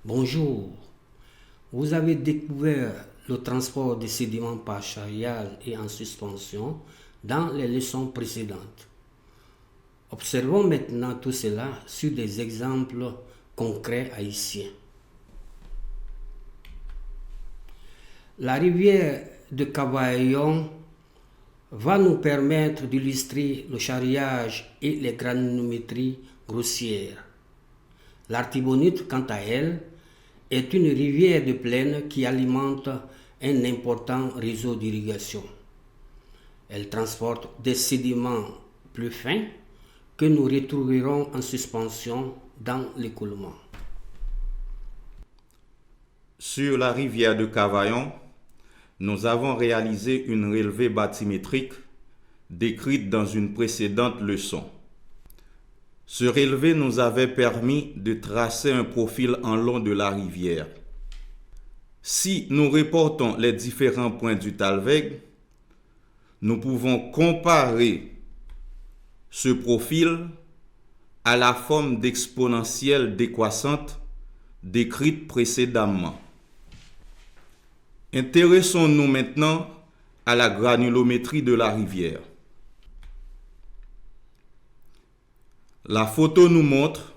Bonjour. Vous avez découvert le transport des sédiments par charriage et en suspension dans les leçons précédentes. Observons maintenant tout cela sur des exemples concrets haïtiens. La rivière de Cavaillon va nous permettre d'illustrer le charriage et les granulométries grossières. L'Artibonite, quant à elle, est une rivière de plaine qui alimente un important réseau d'irrigation. Elle transporte des sédiments plus fins que nous retrouverons en suspension dans l'écoulement. Sur la rivière de Cavaillon, nous avons réalisé une relevée bathymétrique décrite dans une précédente leçon. Ce relevé nous avait permis de tracer un profil en long de la rivière. Si nous reportons les différents points du Talweg, nous pouvons comparer ce profil à la forme d'exponentielle décroissante décrite précédemment. Intéressons-nous maintenant à la granulométrie de la rivière. La photo nous montre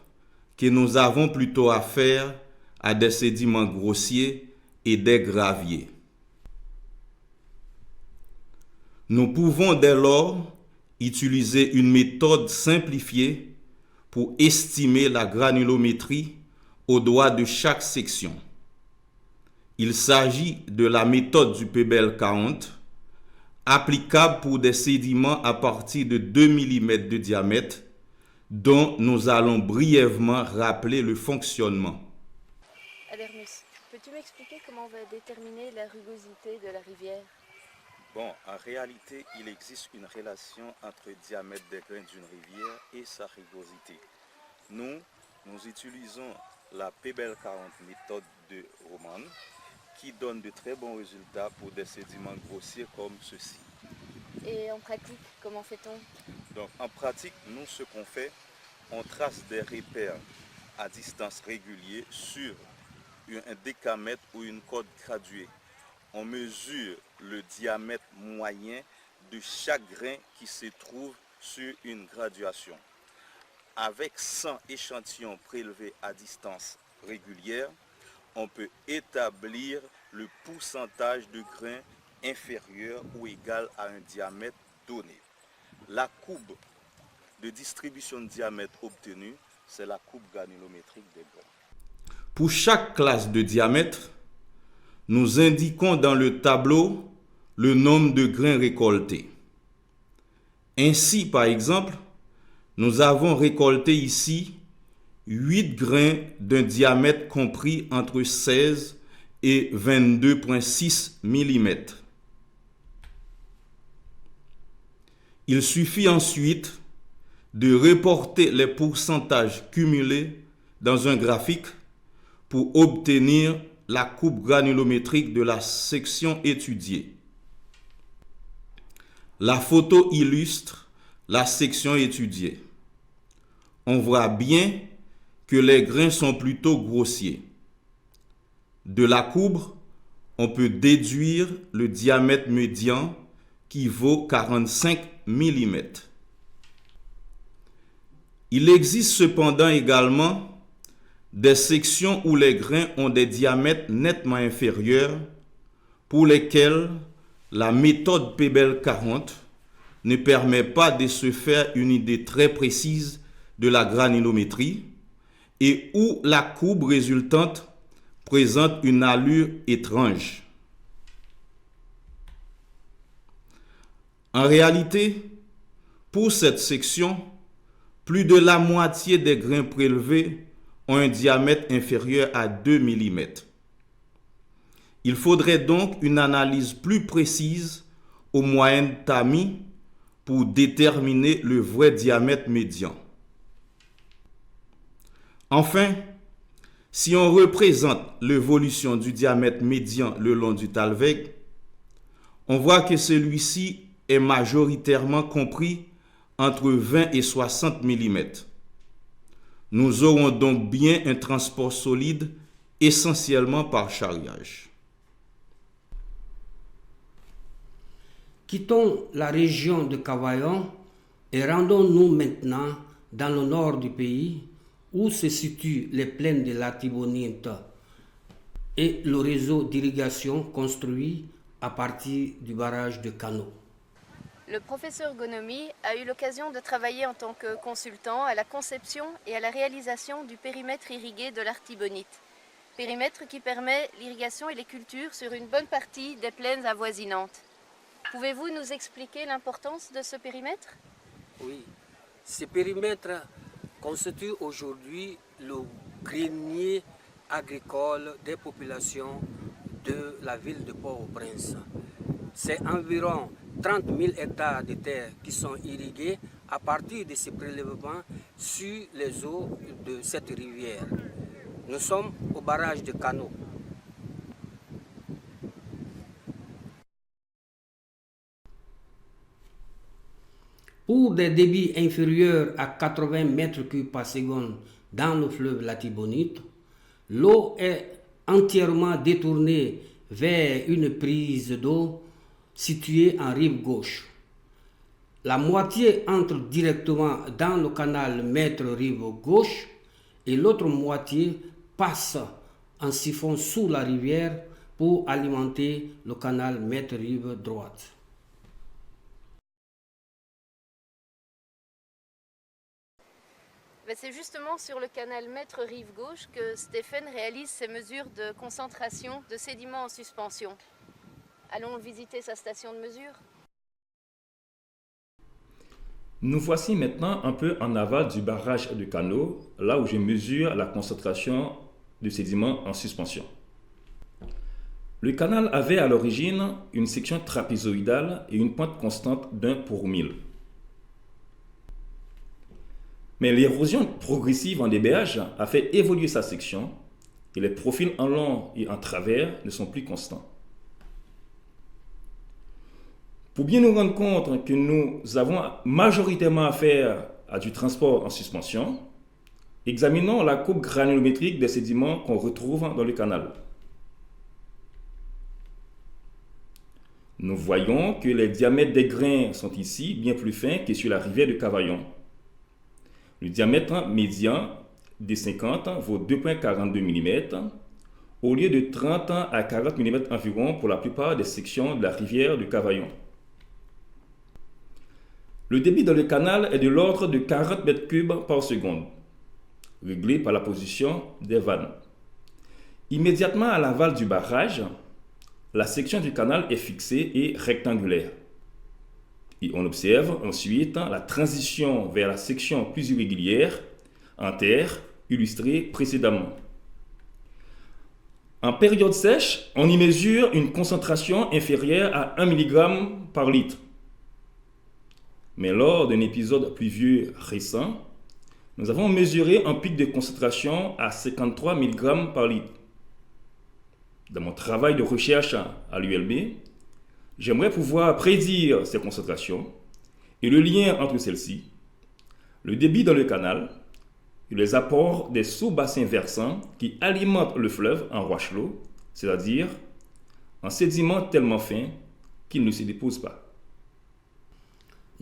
que nous avons plutôt affaire à des sédiments grossiers et des graviers. Nous pouvons dès lors utiliser une méthode simplifiée pour estimer la granulométrie au doigt de chaque section. Il s'agit de la méthode du Pebble 40, applicable pour des sédiments à partir de 2 mm de diamètre, dont nous allons brièvement rappeler le fonctionnement. Adermus, peux-tu m'expliquer comment on va déterminer la rugosité de la rivière? Bon, en réalité, il existe une relation entre le diamètre des grains d'une rivière et sa rugosité. Nous utilisons la Pebble 40 méthode de Roman qui donne de très bons résultats pour des sédiments grossiers comme ceci. Et en pratique, comment fait-on? Donc en pratique, nous ce qu'on fait, on trace des repères à distance régulière sur un décamètre ou une corde graduée. On mesure le diamètre moyen de chaque grain qui se trouve sur une graduation. Avec 100 échantillons prélevés à distance régulière, on peut établir le pourcentage de grains inférieur ou égal à un diamètre donné. La courbe de distribution de diamètre obtenue, c'est la courbe granulométrique des grains. Pour chaque classe de diamètre, nous indiquons dans le tableau le nombre de grains récoltés. Ainsi, par exemple, nous avons récolté ici 8 grains d'un diamètre compris entre 16 et 22,6 mm. Il suffit ensuite de reporter les pourcentages cumulés dans un graphique pour obtenir la courbe granulométrique de la section étudiée. La photo illustre la section étudiée. On voit bien que les grains sont plutôt grossiers. De la courbe, on peut déduire le diamètre médian qui vaut 45 mm. Il existe cependant également des sections où les grains ont des diamètres nettement inférieurs pour lesquels la méthode Pebble 40 ne permet pas de se faire une idée très précise de la granulométrie et où la courbe résultante présente une allure étrange. En réalité, pour cette section, plus de la moitié des grains prélevés ont un diamètre inférieur à 2 mm. Il faudrait donc une analyse plus précise aux moyennes tamis pour déterminer le vrai diamètre médian. Enfin, si on représente l'évolution du diamètre médian le long du Talweg, on voit que celui-ci est majoritairement compris entre 20 et 60 mm. Nous aurons donc bien un transport solide essentiellement par charriage. Quittons la région de Cavaillon et rendons-nous maintenant dans le nord du pays où se situent les plaines de l'Artibonite et le réseau d'irrigation construit à partir du barrage de Cano. Le professeur Gonomi a eu l'occasion de travailler en tant que consultant à la conception et à la réalisation du périmètre irrigué de l'Artibonite. Périmètre qui permet l'irrigation et les cultures sur une bonne partie des plaines avoisinantes. Pouvez-vous nous expliquer l'importance de ce périmètre? Oui, ce périmètre constitue aujourd'hui le grenier agricole des populations de la ville de Port-au-Prince. C'est environ 30 000 hectares de terre qui sont irrigués à partir de ces prélèvements sur les eaux de cette rivière. Nous sommes au barrage de Cano. Pour des débits inférieurs à 80 mètres cubes par seconde dans le fleuve Latibonite, l'eau est entièrement détournée vers une prise d'eau située en rive gauche. La moitié entre directement dans le canal mètre rive gauche et l'autre moitié passe en siphon sous la rivière pour alimenter le canal mètre rive droite. C'est justement sur le canal mètre rive gauche que Stéphane réalise ses mesures de concentration de sédiments en suspension. Allons visiter sa station de mesure. Nous voici maintenant un peu en aval du barrage de Cano, là où je mesure la concentration de sédiments en suspension. Le canal avait à l'origine une section trapézoïdale et une pente constante d'1 pour 1000. Mais l'érosion progressive en débayage a fait évoluer sa section et les profils en long et en travers ne sont plus constants. Pour bien nous rendre compte que nous avons majoritairement affaire à du transport en suspension, examinons la courbe granulométrique des sédiments qu'on retrouve dans le canal. Nous voyons que les diamètres des grains sont ici bien plus fins que sur la rivière de Cavaillon. Le diamètre médian des 50 vaut 2,42 mm au lieu de 30 à 40 mm environ pour la plupart des sections de la rivière de Cavaillon. Le débit dans le canal est de l'ordre de 40 m3 par seconde, réglé par la position des vannes. Immédiatement à l'aval du barrage, la section du canal est fixée et rectangulaire. Et on observe ensuite la transition vers la section plus irrégulière en terre illustrée précédemment. En période sèche, on y mesure une concentration inférieure à 1 mg par litre. Mais lors d'un épisode pluvieux récent, nous avons mesuré un pic de concentration à 53 mg par litre. Dans mon travail de recherche à l'ULB, j'aimerais pouvoir prédire ces concentrations et le lien entre celles-ci, le débit dans le canal et les apports des sous-bassins versants qui alimentent le fleuve en roche-l'eau, c'est-à-dire en sédiments tellement fins qu'ils ne se déposent pas.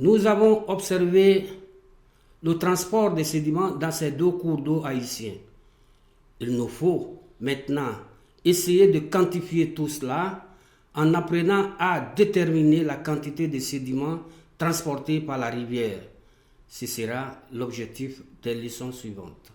Nous avons observé le transport des sédiments dans ces deux cours d'eau haïtiens. Il nous faut maintenant essayer de quantifier tout cela en apprenant à déterminer la quantité de sédiments transportés par la rivière. Ce sera l'objectif des leçons suivantes.